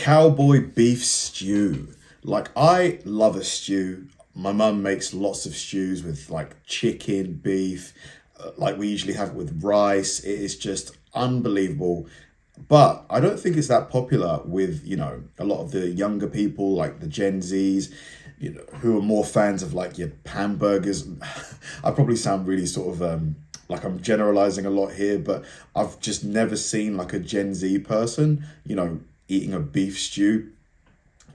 Cowboy beef stew. Like, I love a stew. My mum makes lots of stews with like chicken, beef, like we usually have it with rice. It is just unbelievable. But I don't think it's that popular with, a lot of the younger people, like the Gen Zs, who are more fans of like your hamburgers. I probably sound really sort of like I'm generalizing a lot here, but I've just never seen like a Gen Z person, eating a beef stew.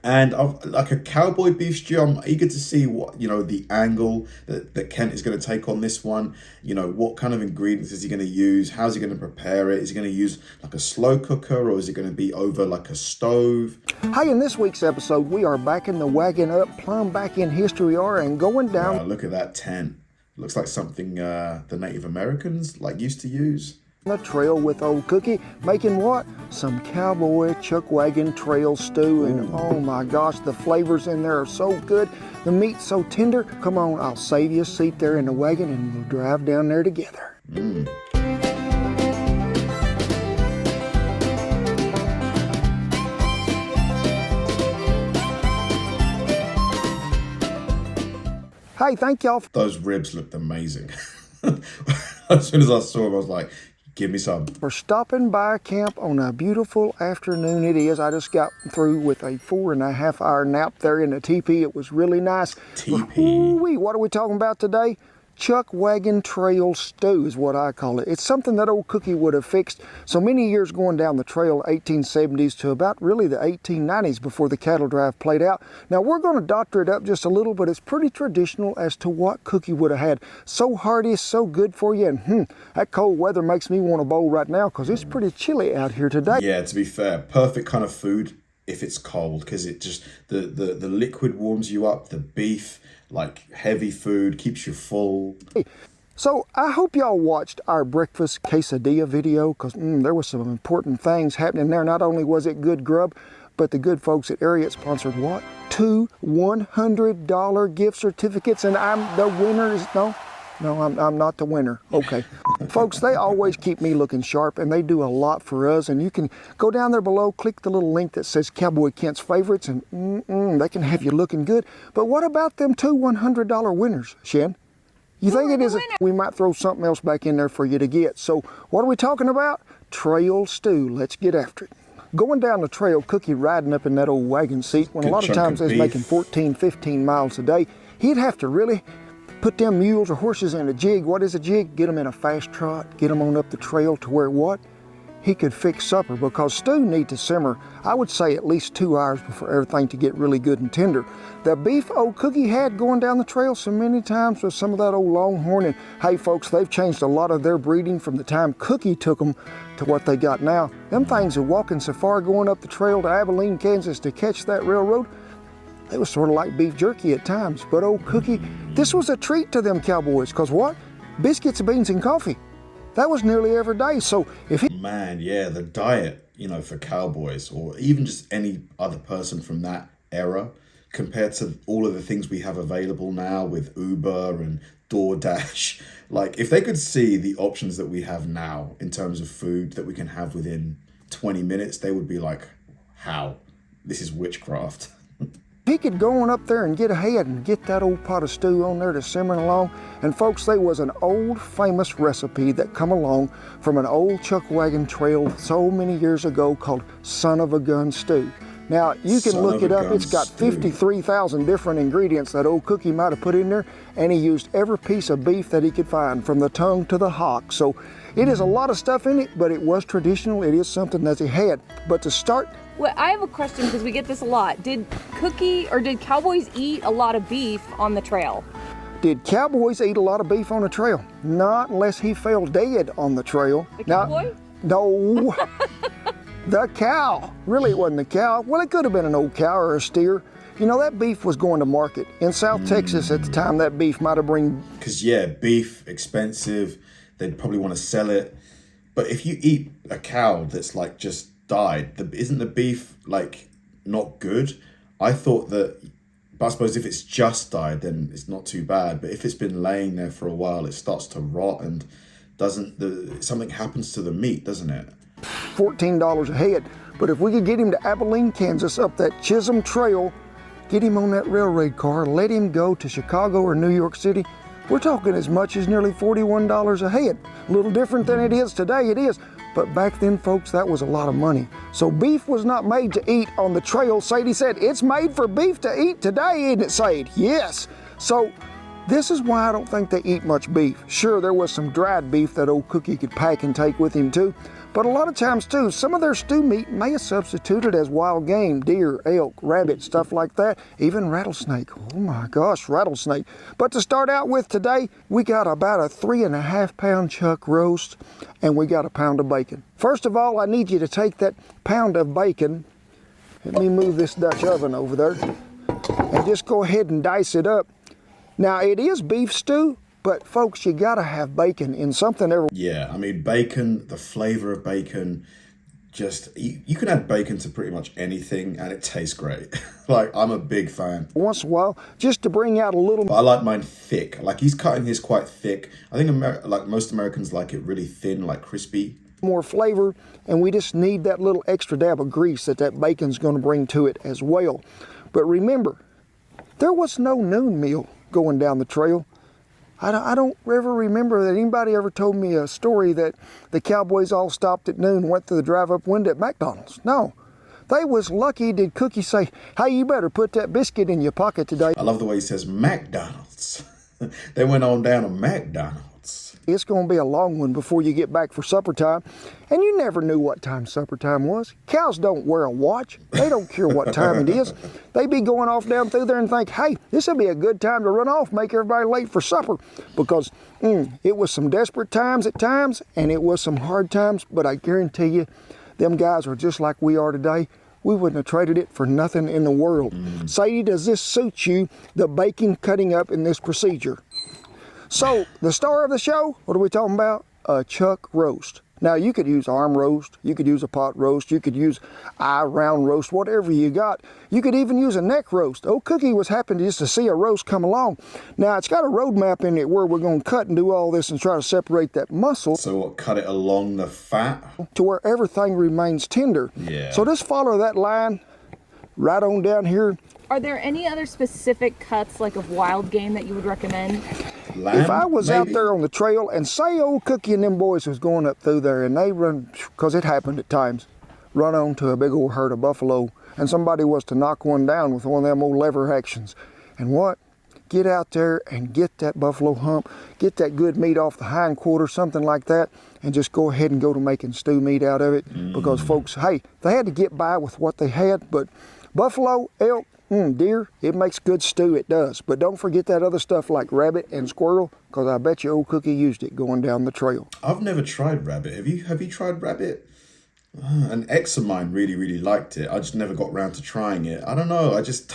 And I've like a cowboy beef stew. I'm eager to see what, the angle that Kent is going to take on this one. What kind of ingredients is he going to use? How's he going to prepare it? Is he going to use like a slow cooker, or is it going to be over like a stove? Hey, in this week's episode, we are backing the wagon up, plumb back in history are, and going down. Wow, look at that tent. Looks like something the Native Americans like used to use. The trail with old Cookie, making what? Some cowboy chuck wagon trail stew, and oh my gosh, the flavors in there are so good. The meat's so tender. Come on, I'll save you a seat there in the wagon and we'll drive down there together. Hey, thank y'all. Those ribs looked amazing. As soon as I saw them, I was like, give me some. For stopping by camp on a beautiful afternoon it is. I just got through with a 4.5-hour nap there in the teepee. It was really nice. Teepee. What are we talking about today? Chuck wagon trail stew is what I call it. It's something that old Cookie would have fixed so many years going down the trail, 1870s to about really the 1890s before the cattle drive played out. Now we're going to doctor it up just a little, but it's pretty traditional as to what Cookie would have had. So hearty, so good for you, and that cold weather makes me want a bowl right now because it's pretty chilly out here today. Yeah, to be fair, perfect kind of food if it's cold, because it just, the liquid warms you up, the beef, like heavy food, keeps you full. So I hope y'all watched our breakfast quesadilla video, because there was some important things happening there. Not only was it good grub, but the good folks at Ariat sponsored what? 2 $100 gift certificates, and I'm the winner. No, I'm not the winner. Okay. Folks, they always keep me looking sharp, and they do a lot for us. And you can go down there below, click the little link that says Cowboy Kent's Favorites, and they can have you looking good. But what about them 2 $100 winners, Shen? You think it is? We might throw something else back in there for you to get. So what are we talking about? Trail stew. Let's get after it. Going down the trail, Cookie riding up in that old wagon seat, when a lot of times they're making 14, 15 miles a day, he'd have to really put them mules or horses in a jig. What is a jig? Get them in a fast trot, get them on up the trail to where what? He could fix supper, because stew need to simmer, I would say at least 2 hours before everything to get really good and tender. The beef old Cookie had going down the trail so many times was some of that old Longhorn, and hey folks, they've changed a lot of their breeding from the time Cookie took them to what they got now. Them things are walking so far going up the trail to Abilene, Kansas to catch that railroad. It was sort of like beef jerky at times, but old Cookie, this was a treat to them cowboys, because what? Biscuits, beans, and coffee. That was nearly every day, so if he... Man, yeah, the diet, for cowboys, or even just any other person from that era, compared to all of the things we have available now with Uber and DoorDash, like, if they could see the options that we have now in terms of food that we can have within 20 minutes, they would be like, how? This is witchcraft. He could go on up there and get ahead and get that old pot of stew on there to simmering along. And folks, there was an old famous recipe that come along from an old chuck wagon trail so many years ago called Son of a Gun Stew. Now, you can look it up. It's got 53,000 different ingredients that old Cookie might have put in there, and he used every piece of beef that he could find, from the tongue to the hock. So it is a lot of stuff in it, but it was traditional. It is something that he had. But to start... Well, I have a question, because we get this a lot. Did cowboys eat a lot of beef on the trail? Did cowboys eat a lot of beef on the trail? Not unless he fell dead on the trail. The cowboy? No. The cow. Really, it wasn't the cow. Well, it could have been an old cow or a steer. That beef was going to market. In South Texas at the time, that beef might have been... Because, yeah, beef, expensive. They'd probably want to sell it. But if you eat a cow that's like just died, isn't the beef like not good? I thought that, but I suppose if it's just died, then it's not too bad. But if it's been laying there for a while, it starts to rot, and something happens to the meat, doesn't it? $14 a head. But if we could get him to Abilene, Kansas, up that Chisholm Trail, get him on that railroad car, let him go to Chicago or New York City, we're talking as much as nearly $41 a head. A little different than it is today, it is. But back then, folks, that was a lot of money. So beef was not made to eat on the trail. Sadie said, it's made for beef to eat today, isn't it, Sadie? Yes. So this is why I don't think they eat much beef. Sure, there was some dried beef that old Cookie could pack and take with him too. But a lot of times too, some of their stew meat may have substituted as wild game, deer, elk, rabbit, stuff like that, even rattlesnake. Oh my gosh, rattlesnake. But to start out with today, we got about a 3.5 pound chuck roast, and we got a pound of bacon. First of all, I need you to take that pound of bacon, let me move this Dutch oven over there, and just go ahead and dice it up. Now it is beef stew, but folks, you gotta have bacon in something every. Yeah, I mean, bacon, the flavor of bacon, just, you can add bacon to pretty much anything and it tastes great. Like, I'm a big fan. Once in a while, just to bring out a little. But I like mine thick. Like, he's cutting his quite thick. I think like most Americans like it really thin, like crispy. More flavor, and we just need that little extra dab of grease that bacon's gonna bring to it as well. But remember, there was no noon meal going down the trail. I don't ever remember that anybody ever told me a story that the Cowboys all stopped at noon and went through the drive-up window at McDonald's. No. They was lucky did Cookie say, hey, you better put that biscuit in your pocket today. I love the way he says McDonald's. They went on down to McDonald's. It's going to be a long one before you get back for supper time. And you never knew what time supper time was. Cows don't wear a watch. They don't care what time it is. They be going off down through there and think, hey, this would be a good time to run off, make everybody late for supper. Because it was some desperate times at times, and it was some hard times, but I guarantee you, them guys are just like we are today. We wouldn't have traded it for nothing in the world. Sadie, does this suit you, the bacon cutting up in this procedure? So, the star of the show, what are we talking about? A chuck roast. Now, you could use arm roast, you could use a pot roast, you could use eye round roast, whatever you got. You could even use a neck roast. Old Cookie was happy just to see a roast come along. Now, it's got a road map in it where we're going to cut and do all this and try to separate that muscle. So what, cut it along the fat? To where everything remains tender. Yeah. So just follow that line right on down here. Are there any other specific cuts, like of wild game, that you would recommend? Lamb, if I was out maybe? there on the trail and say old Cookie and them boys was going up through there and they run, because it happened at times, run onto a big old herd of buffalo and somebody was to knock one down with one of them old lever actions. And what? Get out there and get that buffalo hump, get that good meat off the hind quarter, something like that, and just go ahead and go to making stew meat out of it. Because folks, hey, they had to get by with what they had, but buffalo, elk, deer, it makes good stew, it does. But don't forget that other stuff like rabbit and squirrel, because I bet you old Cookie used it going down the trail. I've never tried rabbit. Have you tried rabbit? An ex of mine really liked it. I just never got around to trying it. I don't know. I just,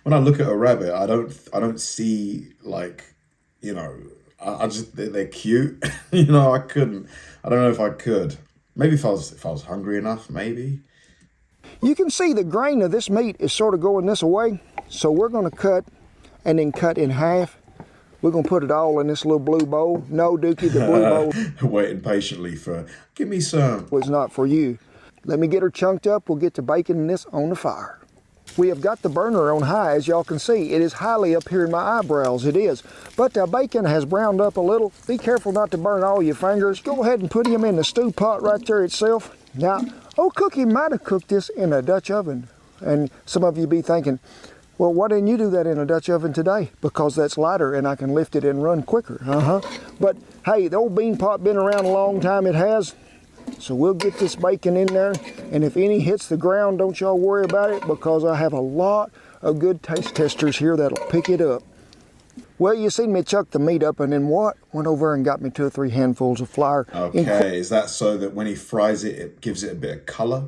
when I look at a rabbit, I don't see, like, you know, I just, they're cute. You know, I don't know if I could. Maybe if I was hungry enough, maybe. You can see the grain of this meat is sort of going this way. So we're going to cut and then cut in half. We're going to put it all in this little blue bowl. No, Dookie, the blue bowl Waiting patiently for, give me some. was not for you. Let me get her chunked up. We'll get the bacon in this on the fire. We have got the burner on high, as y'all can see. It is highly up here in my eyebrows, it is. But the bacon has browned up a little. Be careful not to burn all your fingers. Go ahead and put him in the stew pot right there itself. Now, old Cookie might have cooked this in a Dutch oven. And some of you be thinking, well, why didn't you do that in a Dutch oven today? Because that's lighter and I can lift it and run quicker. But hey, the old bean pot been around a long time, it has. So we'll get this bacon in there, and if any hits the ground, don't y'all worry about it, because I have a lot of good taste testers here that'll pick it up. Well, you seen me chuck the meat up, and then what? Went over and got me 2 or 3 handfuls of flour. Okay, is that so that when he fries it, it gives it a bit of color?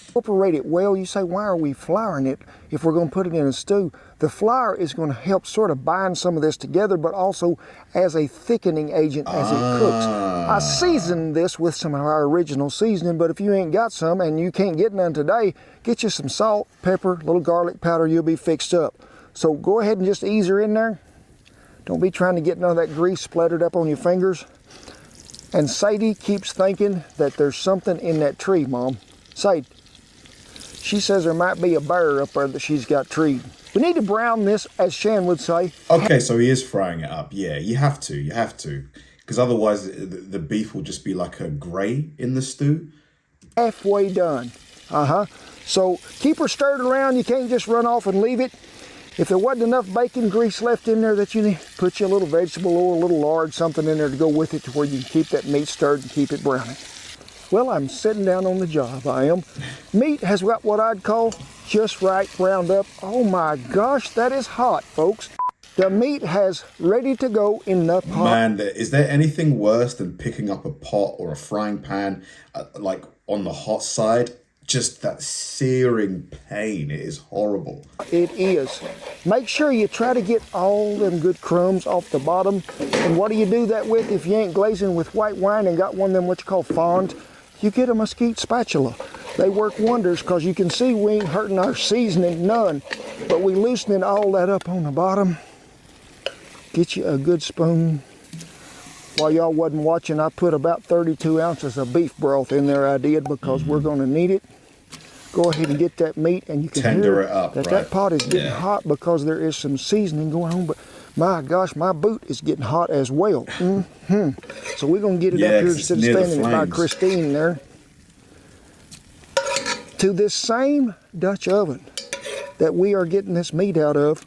Incorporate it well. You say, why are we flouring it if we're going to put it in a stew? The flour is going to help sort of bind some of this together, but also as a thickening agent as it cooks. I seasoned this with some of our original seasoning, but if you ain't got some and you can't get none today, get you some salt, pepper, a little garlic powder, you'll be fixed up. So go ahead and just ease her in there. Don't be trying to get none of that grease splattered up on your fingers. And Sadie keeps thinking that there's something in that tree, Mom. Sadie, She says there might be a bear up there that she's got treed. We need to brown this, as Shan would say. Okay, so he is frying it up. Yeah, you have to. Because otherwise the beef will just be like a grey in the stew. Halfway done. So keep her stirred around. You can't just run off and leave it. If there wasn't enough bacon grease left in there that you need, put you a little vegetable oil, a little lard, something in there to go with it to where you can keep that meat stirred and keep it browning. Well, I'm sitting down on the job, I am. Meat has got what I'd call just right browned up. Oh my gosh, that is hot, folks. The meat has ready to go in the pot. Man, is there anything worse than picking up a pot or a frying pan, like on the hot side? Just that searing pain. It is horrible. It is. Make sure you try to get all them good crumbs off the bottom. And what do you do that with if you ain't glazing with white wine and got one of them what you call fonds? You get a mesquite spatula. They work wonders because you can see we ain't hurting our seasoning none. But we loosening all that up on the bottom. Get you a good spoon. While y'all wasn't watching, I put about 32 ounces of beef broth in there. I did because we're going to need it. Go ahead and get that meat, and you can tender hear it up, that right? that pot is getting hot because there is some seasoning going on. But my gosh, my boot is getting hot as well. So we're going to get it up here instead of standing it by Christine there. To this same Dutch oven that we are getting this meat out of.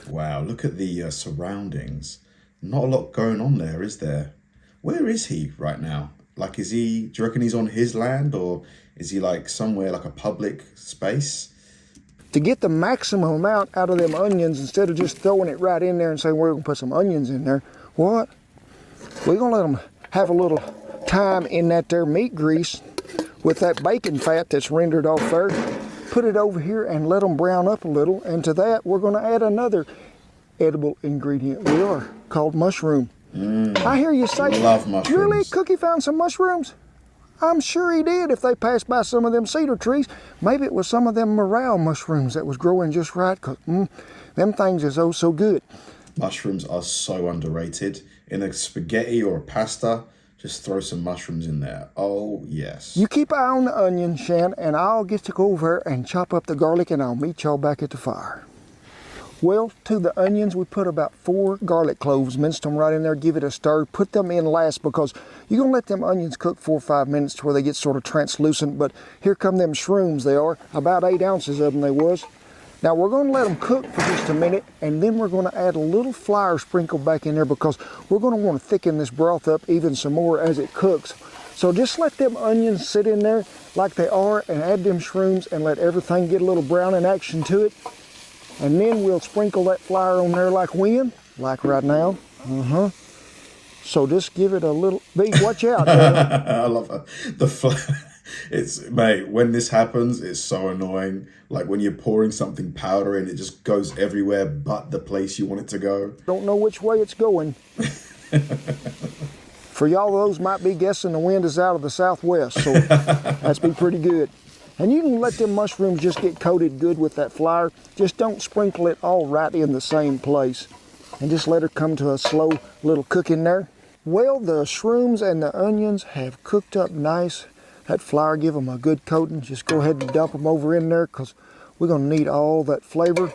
Wow, look at the surroundings. Not a lot going on there, is there? Where is he right now? Like, do you reckon he's on his land, or is he like somewhere like a public space? To get the maximum amount out of them onions, instead of just throwing it right in there and saying we're going to put some onions in there, what? We're going to let them have a little time in that there meat grease with that bacon fat that's rendered off there. Put it over here and let them brown up a little. And to that, we're going to add another edible ingredient we are, called mushroom. I hear you say, love mushrooms. Really? Cookie found some mushrooms? I'm sure he did if they passed by some of them cedar trees. Maybe it was some of them morel mushrooms that was growing just right, because them things is oh so good. Mushrooms are so underrated. In a spaghetti or a pasta, just throw some mushrooms in there. Oh, yes. You keep an eye on the onion, Shan, and I'll get to go over there and chop up the garlic, and I'll meet y'all back at the fire. Well, to the onions, we put about 4 garlic cloves, minced them right in there, give it a stir, put them in last because you're going to let them onions cook 4 or 5 minutes to where they get sort of translucent, but here come them shrooms they are, about 8 ounces of them they was. Now we're going to let them cook for just a minute, and then we're going to add a little flour sprinkle back in there because we're going to want to thicken this broth up even some more as it cooks. So just let them onions sit in there like they are and add them shrooms and let everything get a little browning action to it. And then we'll sprinkle that flour on there like when? Like right now. So just give it a little, watch out. I love that. Mate, when this happens, it's so annoying. Like when you're pouring something powder in, it just goes everywhere but the place you want it to go. Don't know which way it's going. For y'all, those might be guessing the wind is out of the southwest, so that's be pretty good. And you can let them mushrooms just get coated good with that flour. Just don't sprinkle it all right in the same place. And just let her come to a slow little cook in there. Well, the shrooms and the onions have cooked up nice. That flour give them a good coating. Just go ahead and dump them over in there because we're going to need all that flavor.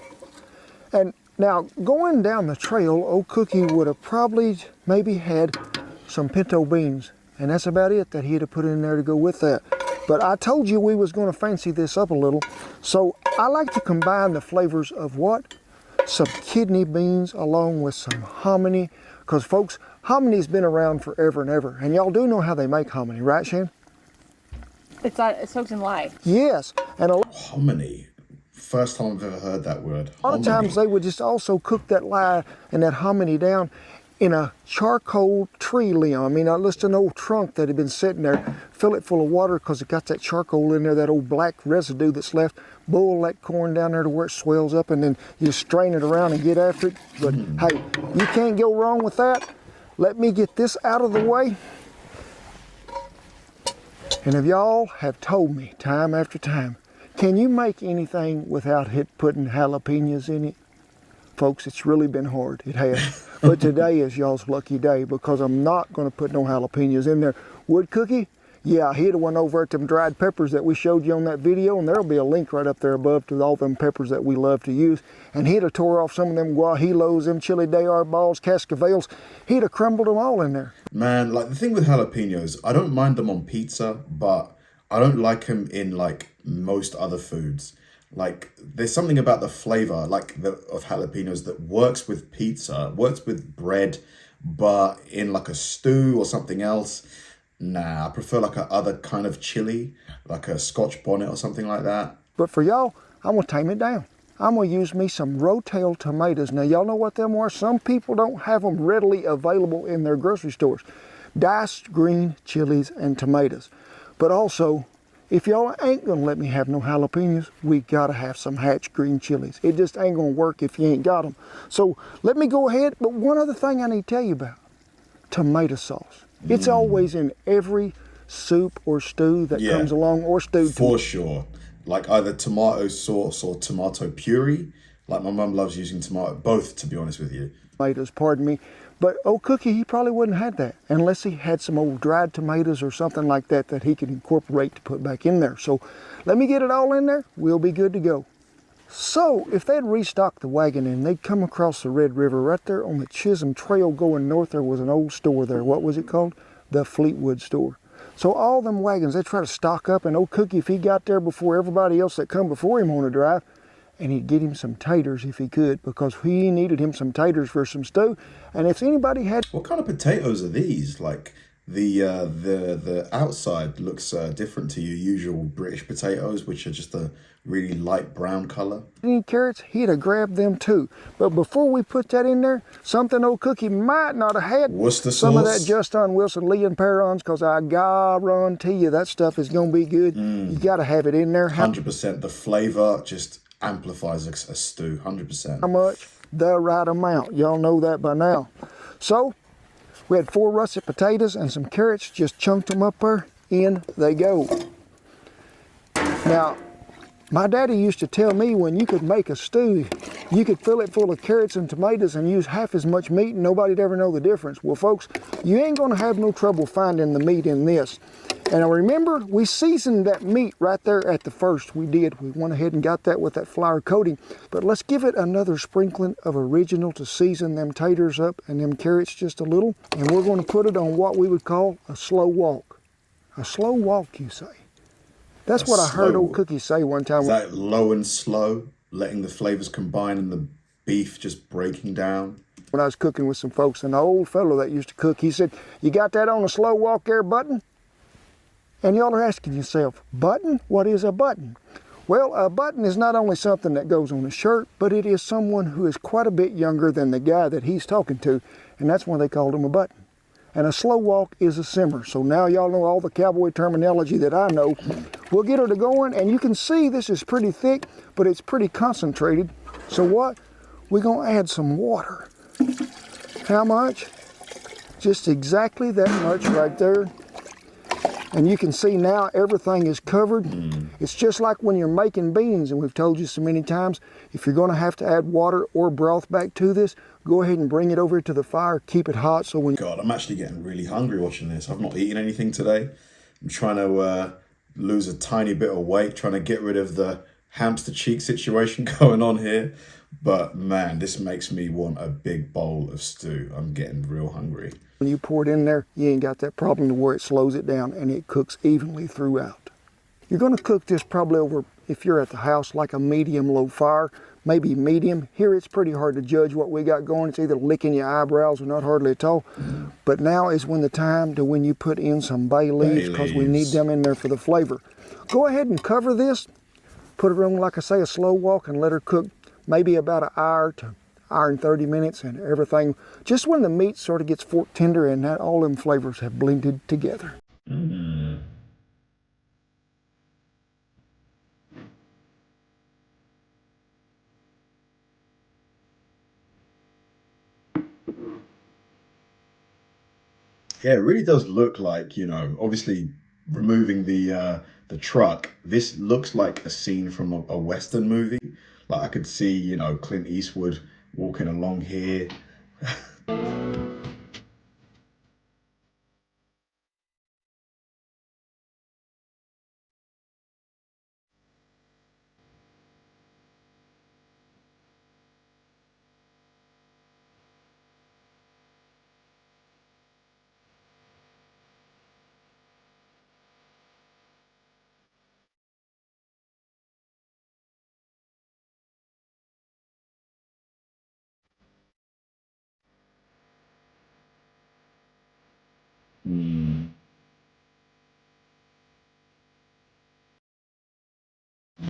And now, going down the trail, old Cookie would have probably maybe had some pinto beans. And that's about it that he'd have put in there to go with that. But I told you we was going to fancy this up a little. So I like to combine the flavors of what? Some kidney beans along with some hominy. Because folks, hominy's been around forever and ever. And y'all do know how they make hominy, right, Shan? It's soaked in lye. Yes. And Hominy. First time I've ever heard that word. A lot of times they would just also cook that lye and that hominy down in a charcoal tree limb. I mean, just an old trunk that had been sitting there. Fill it full of water because it got that charcoal in there, that old black residue that's left. Boil that corn down there to where it swells up, and then you just strain it around and get after it. But hey, you can't go wrong with that. Let me get this out of the way. And if y'all have told me time after time, can you make anything without putting jalapenos in it? Folks, it's really been hard. It has. But today is y'all's lucky day because I'm not going to put no jalapenos in there. Would Cookie? Yeah, he'd have went over at them dried peppers that we showed you on that video, and there'll be a link right up there above to all them peppers that we love to use. And he'd have tore off some of them guajilos, them chili de balls, cascaveles. He'd have crumbled them all in there. Man, like the thing with jalapenos, I don't mind them on pizza, but I don't like them in like most other foods. Like there's something about the flavor of jalapenos that works with pizza, works with bread, but in like a stew or something else, nah, I prefer like a other kind of chili, like a Scotch bonnet or something like that. But for y'all, I'm gonna tame it down. I'm gonna use me some rotel tomatoes. Now y'all know what them are. Some people don't have them readily available in their grocery stores. Diced green chilies and tomatoes. But also, if y'all ain't gonna let me have no jalapenos, we gotta have some hatch green chilies. It just ain't gonna work if you ain't got them. So let me go ahead, but one other thing I need to tell you about, tomato sauce. It's always in every soup or stew that comes along, or stewed. For sure. Like either tomato sauce or tomato puree. Like my mum loves using both, to be honest with you. Tomatoes, pardon me. But old Cookie, he probably wouldn't have had that unless he had some old dried tomatoes or something like that that he could incorporate to put back in there. So let me get it all in there. We'll be good to go. So if they'd restocked the wagon and they'd come across the Red River right there on the Chisholm Trail going north, there was an old store there. What was it called? The Fleetwood store. So all them wagons, they try to stock up, and old Cookie, if he got there before everybody else that come before him on the drive, and he'd get him some taters if he could, because he needed him some taters for some stew. And if anybody had... What kind of potatoes are these? Like the outside looks different to your usual British potatoes, which are just a really light brown color. Any carrots, he'd have grabbed them too. But before we put that in there, something old Cookie might not have had. Worcester some sauce? of that Justin Wilson Lee and Perrons, because I guarantee you that stuff is going to be good. You got to have it in there. 100%. The flavor just amplifies a stew, 100%. How much? The right amount. Y'all know that by now. So we had 4 russet potatoes and some carrots, just chunked them up there. In they go. Now, my daddy used to tell me when you could make a stew, you could fill it full of carrots and tomatoes and use half as much meat and nobody'd ever know the difference. Well, folks, you ain't gonna have no trouble finding the meat in this. And I remember we seasoned that meat right there at the first. We did. We went ahead and got that with that flour coating. But let's give it another sprinkling of original to season them taters up and them carrots just a little. And we're going to put it on what we would call a slow walk. A slow walk, you say? That's what I heard old Cookie say one time. Is that low and slow, letting the flavors combine and the beef just breaking down? When I was cooking with some folks, and the old fellow that used to cook, he said, "You got that on a slow walk there, Button?" And y'all are asking yourself, button? What is a button? Well, a button is not only something that goes on a shirt, but it is someone who is quite a bit younger than the guy that he's talking to, and that's why they called him a button. And a slow walk is a simmer. So now y'all know all the cowboy terminology that I know. We'll get her to going, and you can see this is pretty thick, but it's pretty concentrated. So what? We're gonna add some water. How much? Just exactly that much right there. And you can see now everything is covered. It's just like when you're making beans, and we've told you so many times, if you're gonna have to add water or broth back to this, go ahead and bring it over to the fire, keep it hot so when... God, I'm actually getting really hungry watching this. I've not eaten anything today. I'm trying to lose a tiny bit of weight, trying to get rid of the hamster cheek situation going on here. But man, this makes me want a big bowl of stew. I'm getting real hungry. When you pour it in there, you ain't got that problem to where it slows it down and it cooks evenly throughout. You're gonna cook this probably over, if you're at the house, like a medium-low fire, maybe medium. Here it's pretty hard to judge what we got going. It's either licking your eyebrows or not hardly at all. But now is when the time to when you put in some bay leaves, because we need them in there for the flavor. Go ahead and cover this, put it on, like I say, a slow walk, and let her cook maybe about an hour to hour and 30 minutes, and everything, just when the meat sort of gets fork tender and that all them flavors have blended together. Yeah, it really does look like, you know, obviously removing the truck, this looks like a scene from a Western movie. Like I could see, you know, Clint Eastwood walking along here.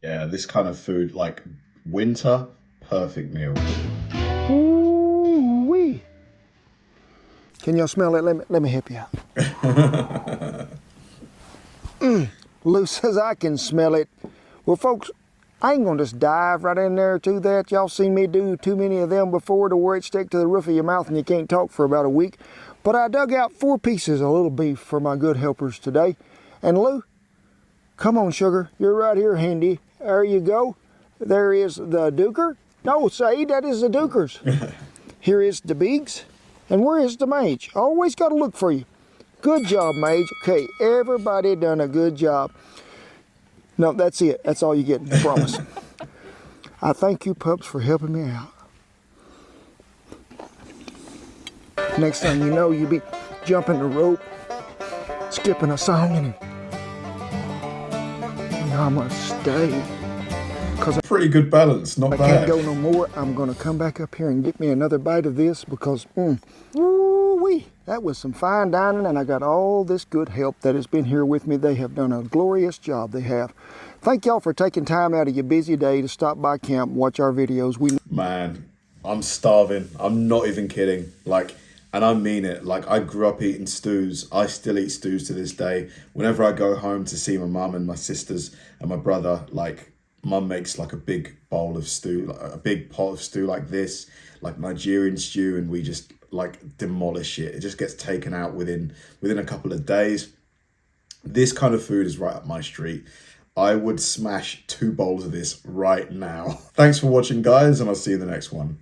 Yeah, this kind of food, like winter, perfect meal. Ooh-wee. Can y'all smell it? Let me help you out. Lou says I can smell it. Well, folks, I ain't gonna just dive right in there to that. Y'all seen me do too many of them before to where it stick to the roof of your mouth and you can't talk for about a week. But I dug out 4 pieces of little beef for my good helpers today. And Lou, come on, sugar, you're right here handy. There you go. There is the duker. No, say that is the dukers. Here is the beaks. And where is the mage? Always gotta look for you. Good job, mage. Okay, everybody done a good job. No, that's it. That's all you get, I promise. I thank you, pups, for helping me out. Next thing you know, you be jumping the rope, skipping a song, and I'm gonna stay. Cause Pretty good balance, not I bad. can't go no more. I'm gonna come back up here and get me another bite of this because, woo-wee, that was some fine dining, and I got all this good help that has been here with me. They have done a glorious job, they have. Thank y'all for taking time out of your busy day to stop by camp and watch our videos. Man, I'm starving. I'm not even kidding. Like, and I mean it. Like, I grew up eating stews. I still eat stews to this day. Whenever I go home to see my mum and my sisters and my brother, like, mum makes like a big bowl of stew, like a big pot of stew like this, like Nigerian stew, and we just like demolish it. It just gets taken out within a couple of days. This kind of food is right up my street. I would smash 2 bowls of this right now. Thanks for watching, guys, and I'll see you in the next one.